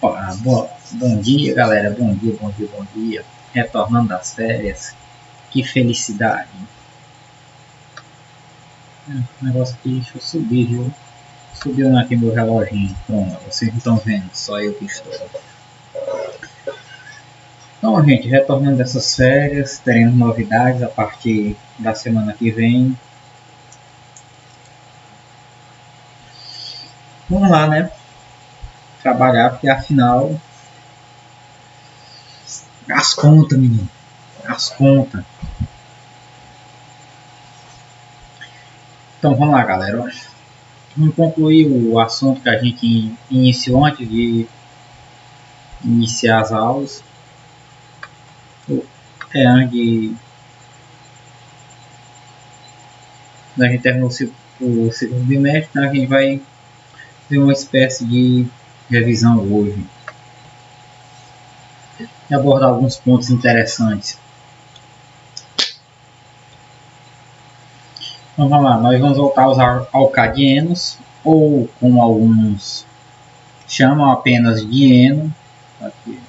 Bom dia, galera. Bom dia. Retornando das férias. Que felicidade. O negócio aqui, deixa eu subir, viu? Subiu aqui meu reloginho. Pronto, vocês não estão vendo, só eu que estou. Então, gente, retornando dessas férias, teremos novidades a partir da semana que vem. Vamos lá, né? Trabalhar, porque afinal as contas, menino, as contas. Então vamos lá, galera. Vamos concluir o assunto que a gente iniciou antes de iniciar as aulas. Antes da gente terminar o segundo bimestre, então a gente vai ter uma espécie de revisão hoje e abordar alguns pontos interessantes. Então vamos lá, nós vamos voltar aos alcadienos, ou como alguns chamam apenas dieno. Aqui.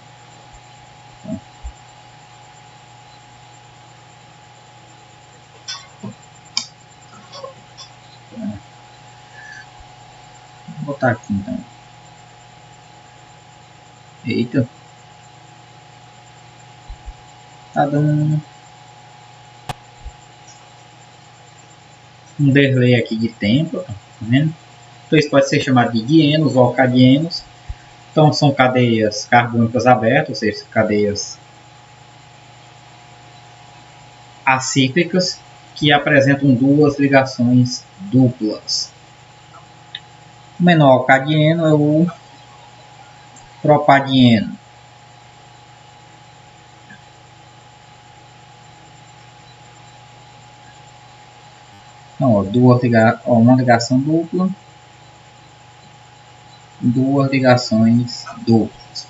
Vou botar aqui então. Eita. Tá dando um delay aqui de tempo, tá vendo? Então isso pode ser chamado de dienos ou alcadienos. Então são cadeias carbônicas abertas, ou seja, cadeias acíclicas que apresentam duas ligações duplas. O menor alcadieno é o propadieno. Então, uma ligação dupla, duas ligações duplas.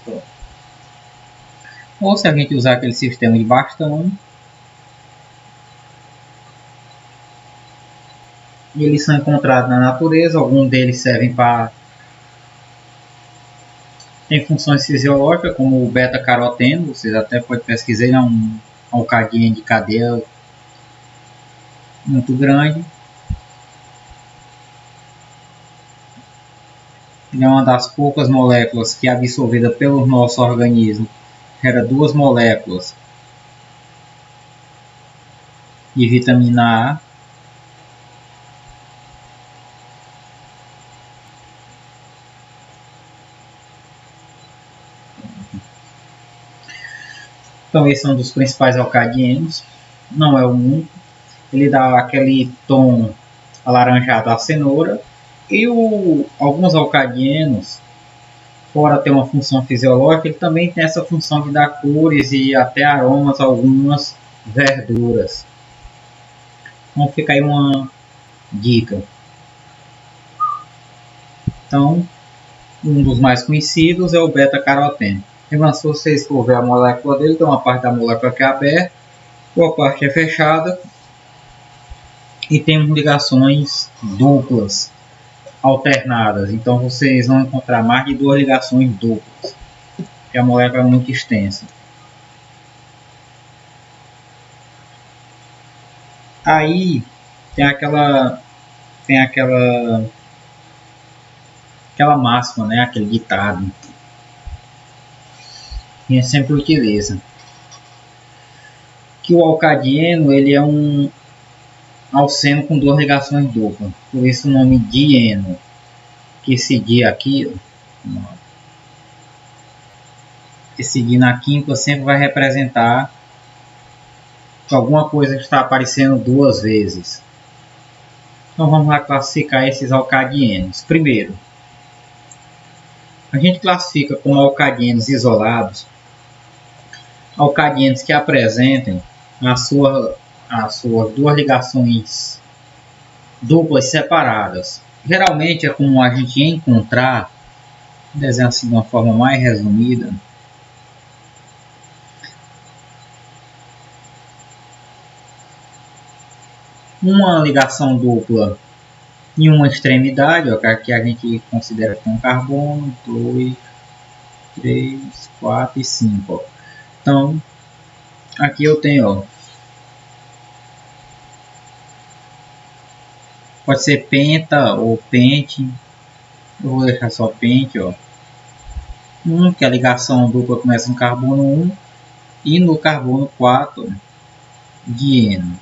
Ou se a gente usar aquele sistema de bastão, eles são encontrados na natureza. Alguns deles servem para... tem funções fisiológicas, como o beta-caroteno. Vocês até podem pesquisar, é um alcadieno de cadeia muito grande. Ele é uma das poucas moléculas que é absorvida pelo nosso organismo. Gera duas moléculas de vitamina A. Então esse é um dos principais alcadienos. Não é o único. Ele dá aquele tom alaranjado à cenoura. E alguns alcadienos, fora ter uma função fisiológica, ele também tem essa função de dar cores e até aromas a algumas verduras. Então fica aí uma dica. Então, um dos mais conhecidos é o beta-caroteno. Se vocês for ver a molécula dele, tem uma parte da molécula que é aberta, uma parte é fechada e tem ligações duplas alternadas. Então vocês vão encontrar mais de duas ligações duplas, porque a molécula é muito extensa. Aí tem aquela máxima, né? Aquele ditado que a gente sempre utiliza, que o alcadieno ele é um alceno com duas ligações duplas, por isso o nome dieno, que esse dia aqui, esse dia na química sempre vai representar que alguma coisa está aparecendo duas vezes. Então vamos lá classificar esses alcadienos. Primeiro, a gente classifica como alcadienos isolados alcadienos que apresentem as suas duas ligações duplas separadas. Geralmente é comum a gente encontrar, desenhar assim de uma forma mais resumida, uma ligação dupla em uma extremidade, ó, que a gente considera que tem um carbono, 2, 3, 4 e 5. Ó. Então, aqui eu tenho, ó, pode ser penta ou pente. Eu vou deixar só pente, ó. Que a ligação dupla começa no carbono 1 e no carbono 4 dieno.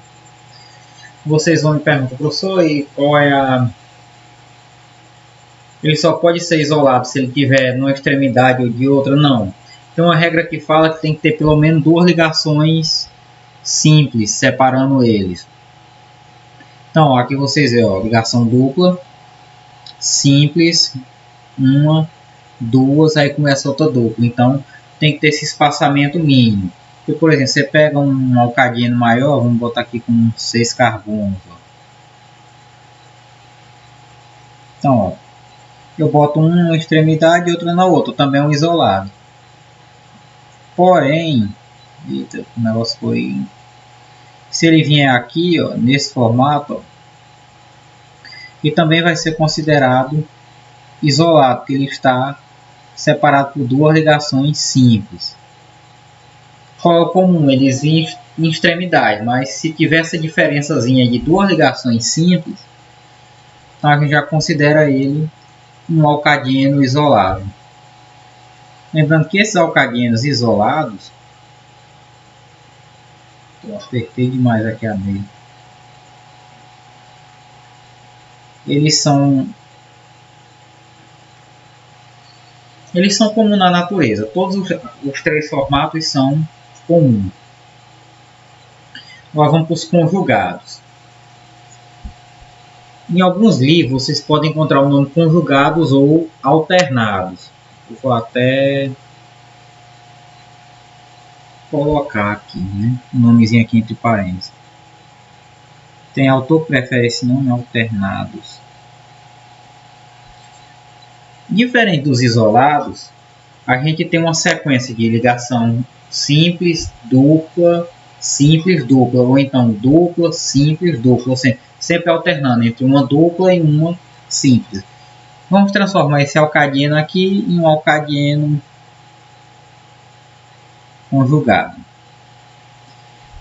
Vocês vão me perguntar, professor, e qual é a... Ele só pode ser isolado se ele tiver numa extremidade ou de outra? Não. Tem uma regra que fala que tem que ter pelo menos 2 ligações simples separando eles. Então, aqui vocês veem, ó, ligação dupla, simples, uma, duas, aí começa outra dupla. Então, tem que ter esse espaçamento mínimo. Porque, por exemplo, você pega um alcadieno maior, vamos botar aqui com 6 carbonos. Ó. Então, ó, eu boto um na extremidade e outro na outra, também é um isolado. Porém, eita, o negócio foi... Se ele vier aqui, ó, nesse formato, ó, ele também vai ser considerado isolado, porque ele está separado por 2 ligações simples. Qual é o comum? Eles em extremidade, mas se tiver essa diferençazinha de 2 ligações simples, então a gente já considera ele um alcadieno isolado. Lembrando que esses alcadienos isolados, eu apertei demais aqui a meia, eles são comuns na natureza. Todos os 3 formatos são comuns. Agora vamos para os conjugados. Em alguns livros vocês podem encontrar o nome conjugados ou alternados. Eu vou até colocar aqui, né? Um nomezinho aqui entre parênteses. Tem autor que prefere esse nome, alternados. Diferente dos isolados, a gente tem uma sequência de ligação simples, dupla, ou então dupla, simples, dupla, sempre alternando entre uma dupla e uma simples. Vamos transformar esse alcadieno aqui em um alcadieno conjugado.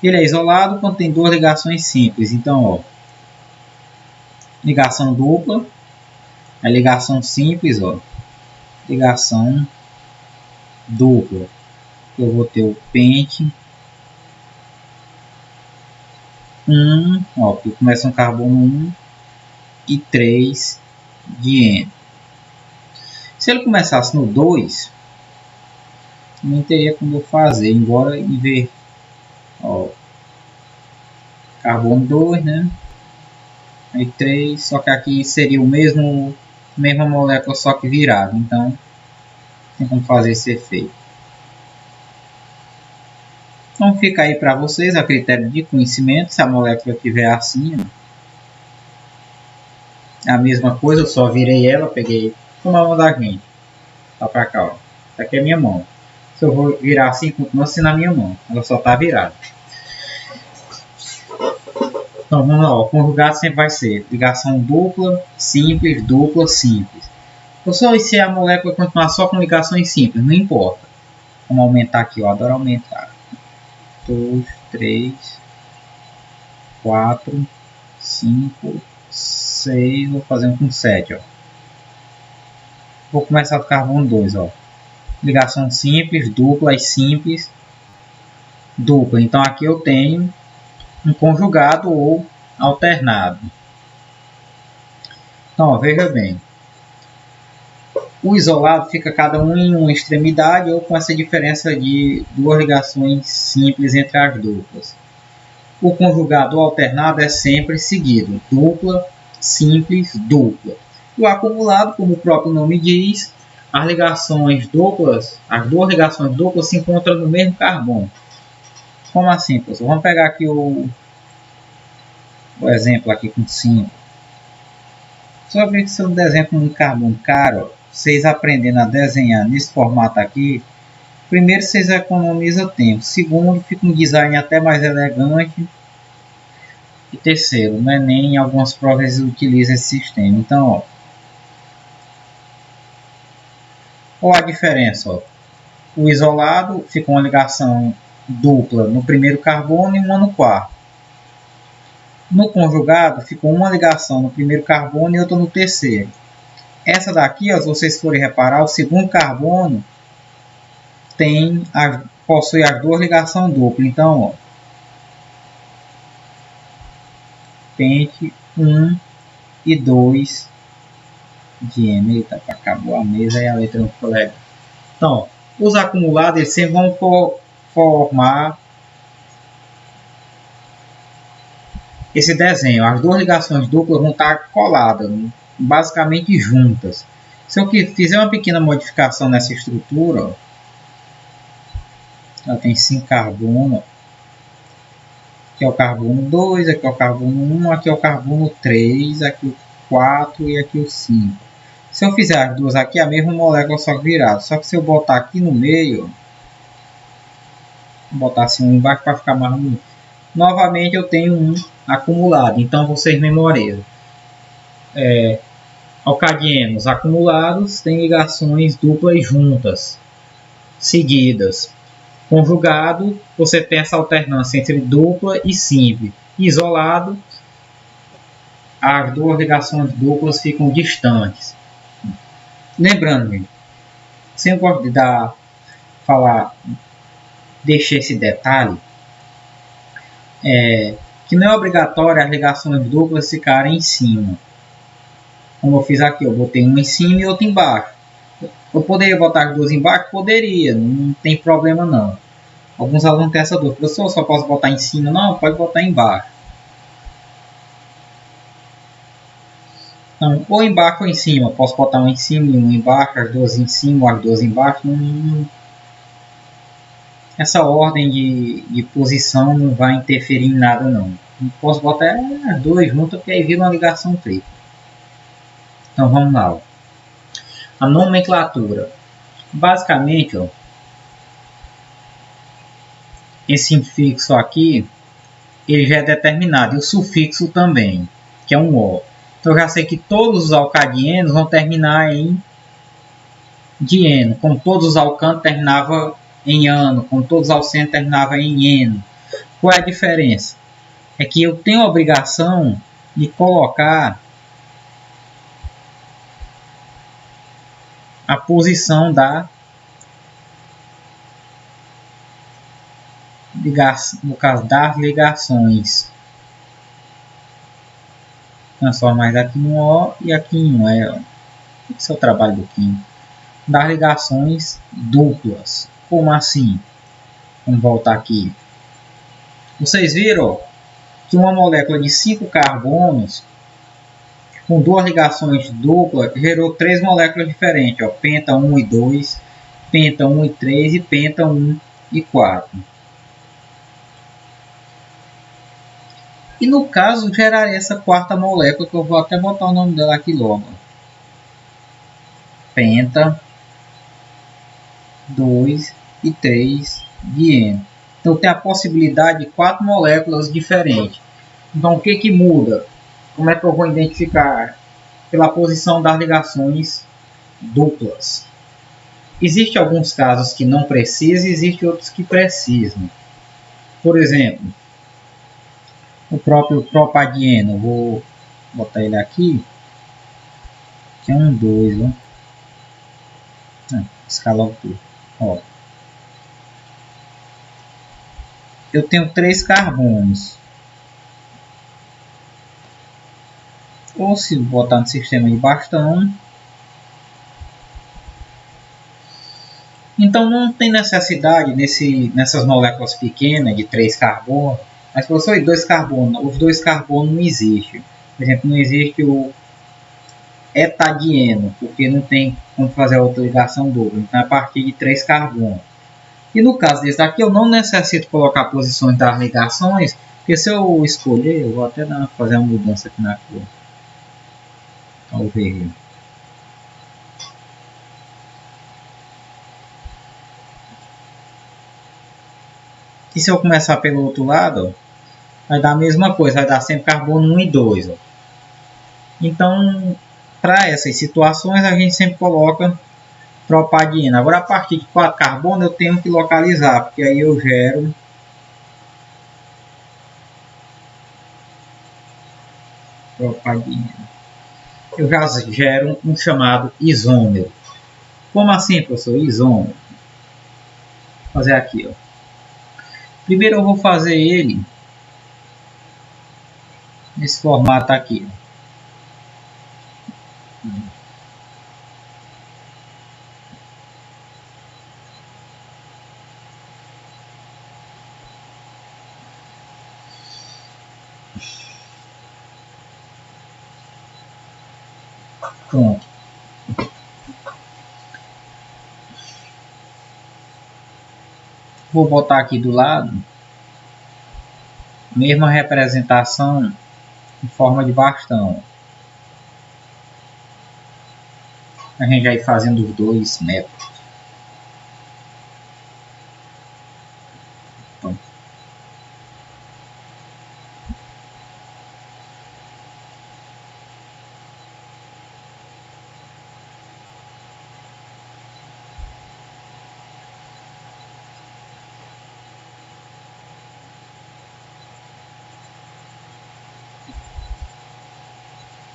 Ele é isolado quando tem 2 ligações simples. Então, ó, ligação dupla, a ligação simples, ó, ligação dupla. Eu vou ter o pente 1, ó, que começa um carbono 1 e 3 dieno. Se ele começasse no 2, não teria como eu fazer, embora inverter, ó, carbono 2, né? Aí 3, só que aqui seria o mesma molécula, só que virado, então tem como fazer esse efeito. Então fica aí para vocês a critério de conhecimento. Se a molécula estiver assim, ó, a mesma coisa, eu só virei ela, peguei como a mão da gente, tá para cá, ó. Essa aqui é a minha mão. Se eu vou virar assim, continua assim na minha mão, ela só está virada. Então vamos lá, o conjugado sempre vai ser ligação dupla, simples, dupla, simples. Pessoal, e se a molécula continuar só com ligações simples? Não importa. Vamos aumentar aqui, ó, adoro aumentar. 2, 3, 4, 5, 6, vou fazer um com 7, ó. Vou começar do carbono 2, ó. Ligação simples, dupla e simples, dupla. Então aqui eu tenho um conjugado ou alternado. Então, ó, veja bem. O isolado fica cada um em uma extremidade ou com essa diferença de 2 ligações simples entre as duplas. O conjugado ou alternado é sempre seguido, dupla, simples, dupla. O acumulado, como o próprio nome diz, as ligações duplas, as 2 ligações duplas se encontram no mesmo carbono. Como assim, pessoal? Vamos pegar aqui o exemplo aqui com 5. Só ver que se eu desenho com um carbono caro, vocês aprendendo a desenhar nesse formato aqui, primeiro vocês economizam tempo, segundo fica um design até mais elegante, e terceiro, no Enem, em algumas provas utilizam esse sistema. Então, ó, qual a diferença? Ó? O isolado fica uma ligação dupla no primeiro carbono e uma no quarto. No conjugado ficou uma ligação no primeiro carbono e outra no terceiro. Essa daqui, ó, se vocês forem reparar, o segundo carbono possui as duas ligações duplas. Então, ó, pente 1 e 2 diene. Eita, acabou a mesa e a letra não ficou legal. Então, os acumulados eles sempre vão formar esse desenho. As duas ligações duplas vão estar coladas, basicamente juntas. Se eu fizer uma pequena modificação nessa estrutura, ó, ela tem 5 carbonos. Aqui é o carbono 2, aqui é o carbono 1, aqui é o carbono 3, aqui o 4 e aqui o 5. Se eu fizer as duas aqui, é a mesma molécula só que virada. Só que se eu botar aqui no meio, vou botar assim um embaixo para ficar mais bonito. Novamente eu tenho um acumulado. Então vocês memorizam. Alcadienos acumulados têm ligações duplas juntas, seguidas. Conjugado, você tem essa alternância entre dupla e simples. Isolado, as duas ligações duplas ficam distantes. Lembrando, gente, sempre gosto de deixar esse detalhe, que não é obrigatório as ligações duplas ficarem em cima. Como eu fiz aqui, eu botei uma em cima e outra embaixo. Eu poderia botar as duas embaixo? Poderia, não tem problema não. Alguns alunos têm essa dúvida. Professor, só posso botar em cima? Não, pode botar embaixo. Então, ou embaixo ou em cima. Posso botar um em cima e um embaixo, as duas em cima ou as duas embaixo. Essa ordem de posição não vai interferir em nada não. Não posso botar as duas juntas porque aí vira uma ligação tripla. Então vamos lá. Ó. A nomenclatura. Basicamente, ó, esse infixo aqui, ele já é determinado. E o sufixo também, que é um O. Então eu já sei que todos os alcadienos vão terminar em dieno. Como todos os alcanos terminavam em ano. Como todos os alcenos terminavam em eno. Qual é a diferença? É que eu tenho a obrigação de colocar a posição no caso das ligações. Transformar aqui no O e aqui em um. Esse é o trabalho do químico. Das ligações duplas. Como assim? Vamos voltar aqui. Vocês viram que uma molécula de 5 carbonos com duas ligações duplas gerou 3 moléculas diferentes. Ó, penta 1 e 2, penta 1 e 3 e penta 1 e 4. E no caso geraria essa quarta molécula, que eu vou até botar o nome dela aqui logo. Penta 2 e 3 dieno. Então tem a possibilidade de 4 moléculas diferentes. Então o que muda? Como é que eu vou identificar? Pela posição das ligações duplas. Existem alguns casos que não precisam, existem outros que precisam. Por exemplo, o próprio propadieno, vou botar ele aqui, que é um 2, escala altura. Ó. Eu tenho 3 carbonos. Ou se botar no sistema de bastão. Então não tem necessidade nessas moléculas pequenas de 3 carbonos. Mas se você 2 carbonos, os 2 carbonos não existem. Por exemplo, não existe o etadieno, porque não tem como fazer a outra ligação dupla. Então é a partir de 3 carbonos. E no caso desse daqui, eu não necessito colocar posições das ligações, porque se eu escolher, eu vou até fazer uma mudança aqui na cor. Ao verde. E se eu começar pelo outro lado, ó, vai dar a mesma coisa, vai dar sempre carbono 1 e 2. Ó. Então, para essas situações, a gente sempre coloca Propadina. Agora, a partir de 4 carbono, eu tenho que localizar, porque aí eu gero propadina. Eu já gero um chamado isômero. Como assim, professor? Isômero. Vou fazer aqui, ó. Primeiro eu vou fazer ele nesse formato aqui, ó. Pronto. Vou botar aqui do lado mesma representação em forma de bastão. A gente vai fazendo os dois métodos.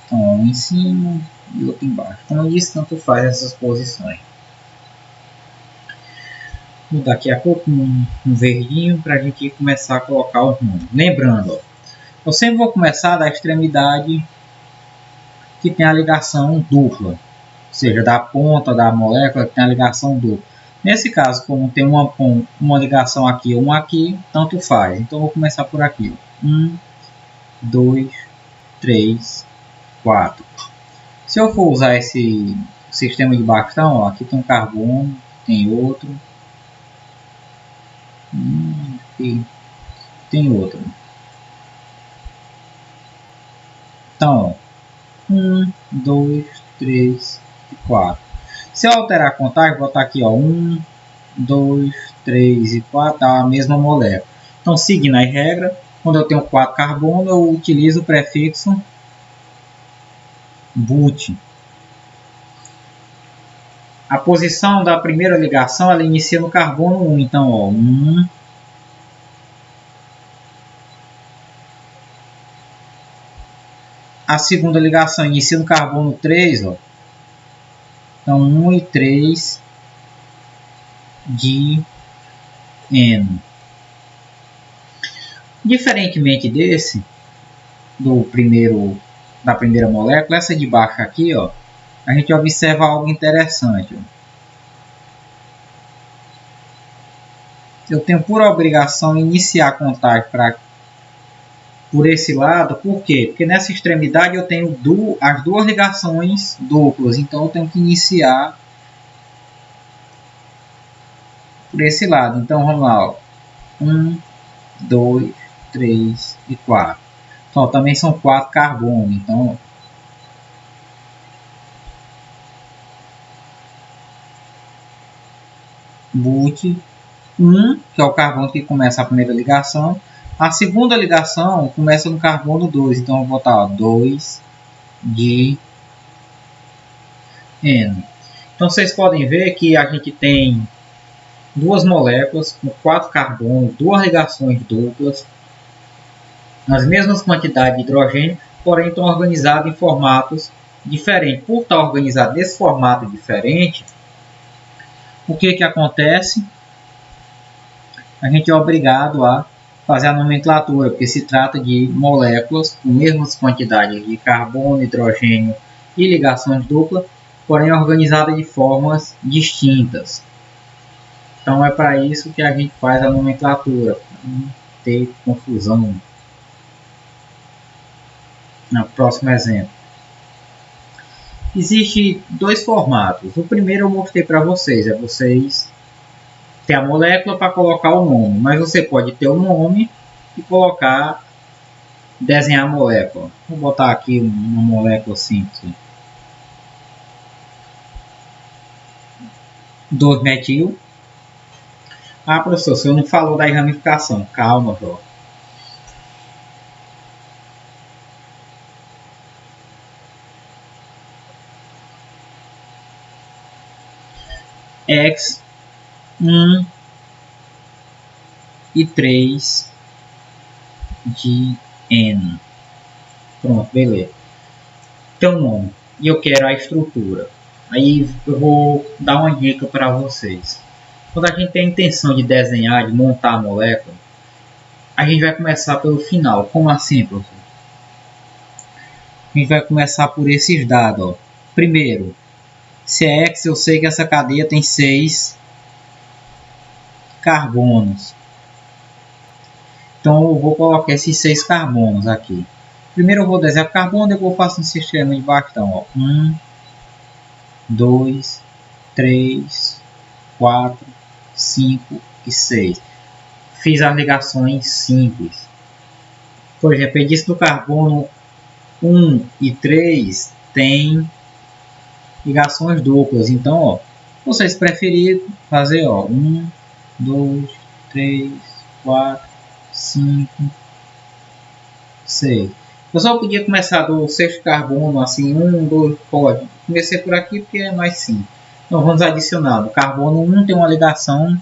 Então, um em cima e outro embaixo. Como eu disse, tanto faz essas posições. Vou mudar aqui a cor com um verdinho para a gente começar a colocar o rumo. Lembrando, ó, eu sempre vou começar da extremidade que tem a ligação dupla, ou seja, da ponta da molécula que tem a ligação dupla. Nesse caso, como tem uma ligação aqui e uma aqui, tanto faz. Então, eu vou começar por aqui. 1, 2, 3, 4. Se eu for usar esse sistema de bastão, ó, aqui tem um carbono, tem outro. Aqui tem outro. Então, 1, 2, 3 e 4. Se eu alterar a contagem, vou botar aqui, ó, 1, 2, 3 e 4, dá a mesma molécula. Então, seguindo as regras, quando eu tenho 4 carbono, eu utilizo o prefixo but. A posição da primeira ligação, ela inicia no carbono 1. Então, ó, 1. A segunda ligação inicia no carbono 3. Ó. Então, 1 e 3 de N. Diferentemente desse, da primeira molécula, essa de baixo aqui, ó, a gente observa algo interessante. Ó. Eu tenho por obrigação iniciar a contagem por esse lado. Por quê? Porque nessa extremidade eu tenho as duas ligações duplas. Então eu tenho que iniciar por esse lado. Então vamos lá. Ó. 1, 2, 3 e 4. Então também são 4 carbonos. Então but 1, que é o carbono que começa a primeira ligação. A segunda ligação começa no carbono 2. Então eu vou botar 2 de N. Então vocês podem ver que a gente tem duas moléculas com 4 carbonos, duas ligações duplas, as mesmas quantidades de hidrogênio, porém estão organizadas em formatos diferentes. Por estar organizado nesse formato diferente, o que acontece? A gente é obrigado a fazer a nomenclatura, porque se trata de moléculas com mesmas quantidades de carbono, hidrogênio e ligações duplas, porém organizadas de formas distintas. Então é para isso que a gente faz a nomenclatura, para não ter confusão. No próximo exemplo. Existem dois formatos. O primeiro eu mostrei para vocês, é vocês ter a molécula para colocar o nome, mas você pode ter o nome e desenhar a molécula. Vou botar aqui uma molécula simples. 2-metil. Ah, professor, o senhor não falou da ramificação. Calma, Jó. X, 1 e 3 de N. Pronto, beleza. Tem um nome e eu quero a estrutura. Aí eu vou dar uma dica para vocês. Quando a gente tem a intenção de desenhar, de montar a molécula, a gente vai começar pelo final. Como assim, professor? A gente vai começar por esses dados. Ó. Primeiro, se é X, eu sei que essa cadeia tem 6 carbonos. Então eu vou colocar esses 6 carbonos aqui. Primeiro eu vou desenhar o carbono, depois eu faço um sistema de bastão. 1, 2, 3, 4, 5 e 6. Fiz as ligações simples. Por exemplo, eu disse que o carbono 1 e 3 tem ligações duplas. Então, ó, vocês preferirem fazer 1, 2, 3, 4, 5, 6. Eu só podia começar do sexto carbono, assim, 1, 2, pode. Comecei por aqui porque é mais simples. Então vamos adicionar. O carbono 1 tem uma ligação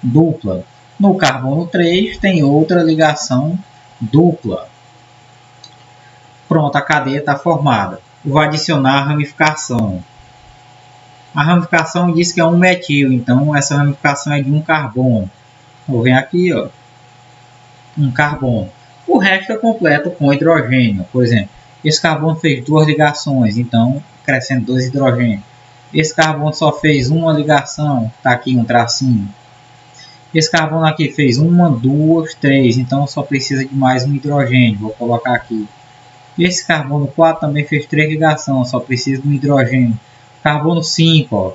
dupla. No carbono 3 tem outra ligação dupla. Pronto, a cadeia está formada. Eu vou adicionar a ramificação. A ramificação diz que é um metil, então essa ramificação é de um carbono. Vou vir aqui, ó, um carbono. O resto é completo com hidrogênio. Por exemplo, esse carbono fez 2 ligações, então acrescento 2 hidrogênios. Esse carbono só fez uma ligação, está aqui um tracinho. Esse carbono aqui fez 1, 2, 3, então só precisa de mais um hidrogênio. Vou colocar aqui. Esse carbono 4 também fez 3 ligações, só precisa de um hidrogênio. Carbono 5, ó,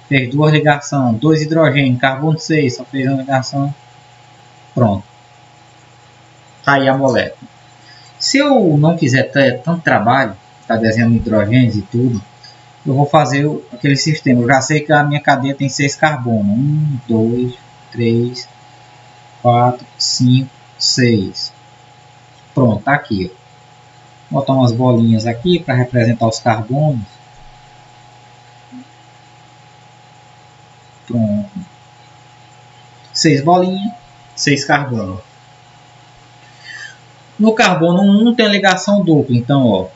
fez 2 ligações, 2 hidrogênios. Carbono 6 só fez uma ligação. Pronto. Tá aí a molécula. Se eu não quiser ter tanto trabalho, tá desenhando hidrogênios e tudo, eu vou fazer aquele sistema. Eu já sei que a minha cadeia tem 6 carbonos. 1, 2, 3, 4, 5, 6. Pronto, tá aqui. Vou botar umas bolinhas aqui para representar os carbonos. Pronto. 6 bolinhas, 6 carbonos. No carbono 1 tem a ligação dupla, então, ó,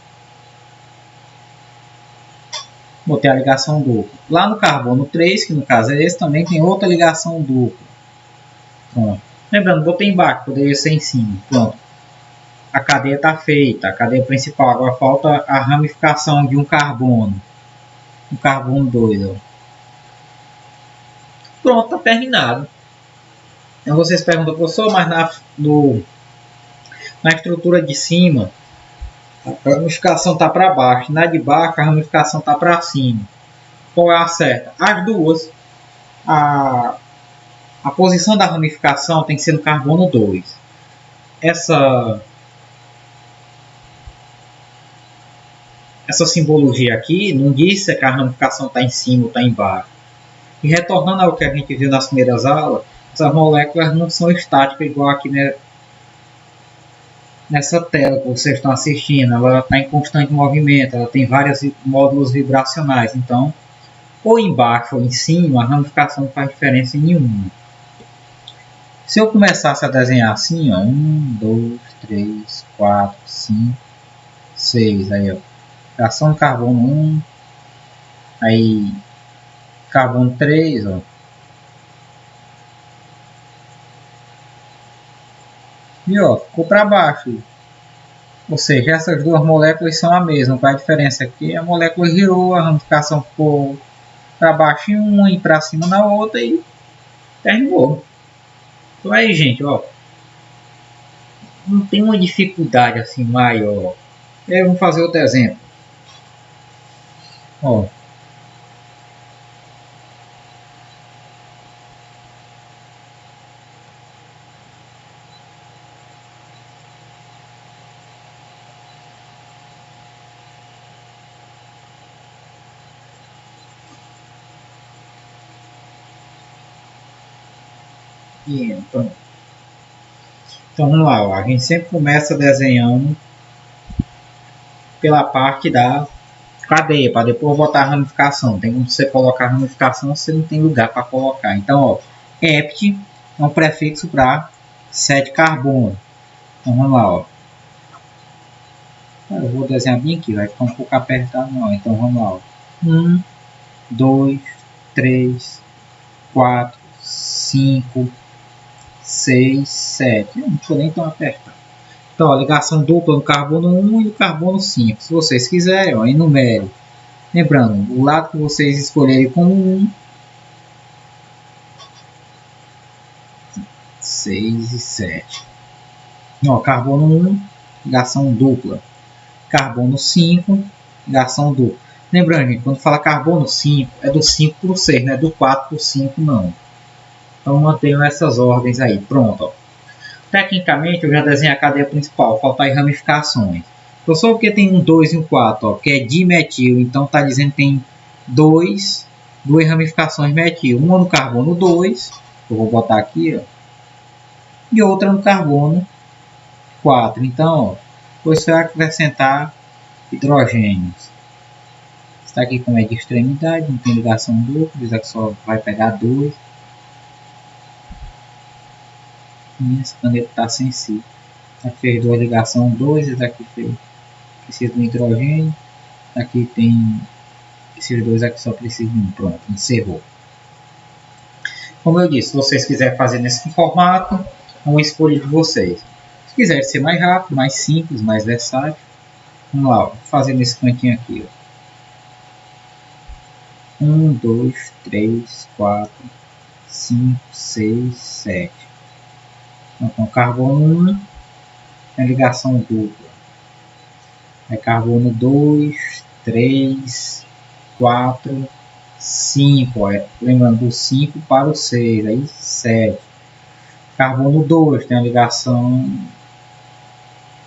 botei a ligação dupla. Lá no carbono 3, que no caso é esse, também tem outra ligação dupla. Pronto. Lembrando, botei embaixo, poderia ser em cima. Pronto. A cadeia está feita, a cadeia principal. Agora falta a ramificação de um carbono. O carbono 2, ó. Pronto, está terminado. Então vocês perguntam, professor, mas na estrutura de cima, a ramificação está para baixo. Na de baixo, a ramificação está para cima. Qual é a certa? As duas. A posição da ramificação tem que ser no carbono 2. Essa simbologia aqui não diz se a ramificação está em cima ou está embaixo. E retornando ao que a gente viu nas primeiras aulas, essas moléculas não são estáticas igual aqui, né? Nessa tela que vocês estão assistindo, ela está em constante movimento, ela tem vários módulos vibracionais, então ou embaixo ou em cima a ramificação não faz diferença nenhuma. Se eu começasse a desenhar assim, ó, 1, 2, 3, 4, 5, 6, aí ó, ligação de carbono 1, aí carbono 3, ó. E ó, ficou para baixo. Ou seja, essas duas moléculas são a mesma. Qual é a diferença aqui? A molécula girou, a ramificação ficou para baixo em uma e para cima na outra e terminou. Então aí, gente, ó, não tem uma dificuldade assim maior. Vamos fazer outro exemplo. Ó. Então vamos lá, ó. A gente sempre começa desenhando pela parte da cadeia, para depois botar a ramificação. Tem como você colocar a ramificação, você não tem lugar para colocar. Então, ó, ept é um prefixo para 7 carbono. Então, vamos lá, ó. Eu vou desenhar bem aqui, vai ficar um pouco apertado, não. Então, vamos lá, ó. 1, 2, 3, 4, 5, 6, 7. Não estou nem tão apertado. Então, ó, ligação dupla no carbono 1 e no carbono 5. Se vocês quiserem, ó, enumere. Lembrando, o lado que vocês escolherem como 1, 6 e 7. Ó, carbono 1, ligação dupla. Carbono 5, ligação dupla. Lembrando, gente, quando fala carbono 5, é do 5 para o 6, não é do 4 para o 5, não. Então, mantenham essas ordens aí. Pronto, ó. Tecnicamente, eu já desenhei a cadeia principal, falta aí ramificações. Então, só porque tem um 2 e um 4, ó, que é dimetil, então está dizendo que tem duas ramificações metil. Uma no carbono 2, eu vou botar aqui, ó, e outra no carbono 4. Então, ó, você vai acrescentar hidrogênios. Está aqui como é de extremidade, não tem ligação dupla, isso aqui só vai pegar 2. E essa caneta está sensível. Aqui fez 2 ligações 2, esse aqui fez, precisa de hidrogênio. Aqui tem esses 2 aqui só precisam de um. Pronto, encerrou. Como eu disse, se vocês quiserem fazer nesse formato, é uma escolha de vocês. Se quiserem ser mais rápido, mais simples, mais versátil, vamos lá, vou fazer nesse cantinho aqui. Ó. 1, 2, 3, 4, 5, 6, 7. Então, carbono 1 é ligação dupla. É carbono 2, 3, 4, 5. Lembrando do 5 para o 6. Aí 7. Carbono 2 tem a ligação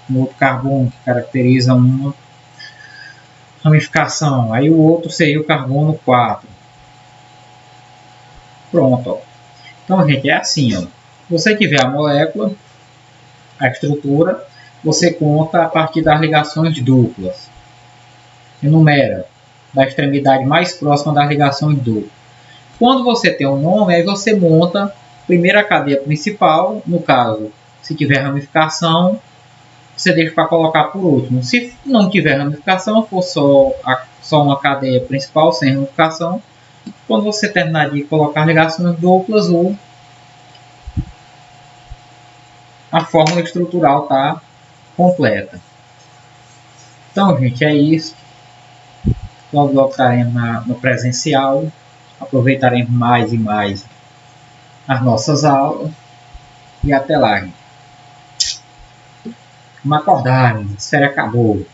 no outro carbono que caracteriza uma ramificação. Aí o outro seria o carbono 4. Pronto. Ó. Então, gente, é assim. Ó. Se você tiver a molécula, a estrutura, você conta a partir das ligações duplas. Enumera da extremidade mais próxima das ligações duplas. Quando você tem um nome, aí você monta a primeira cadeia principal. No caso, se tiver ramificação, você deixa para colocar por último. Se não tiver ramificação, for só uma cadeia principal sem ramificação, quando você terminar de colocar ligações duplas, a fórmula estrutural está completa. Então, gente, é isso. Logo estaremos no presencial. Aproveitaremos mais e mais as nossas aulas. E até lá, gente. Vamos acordar, gente. A série acabou.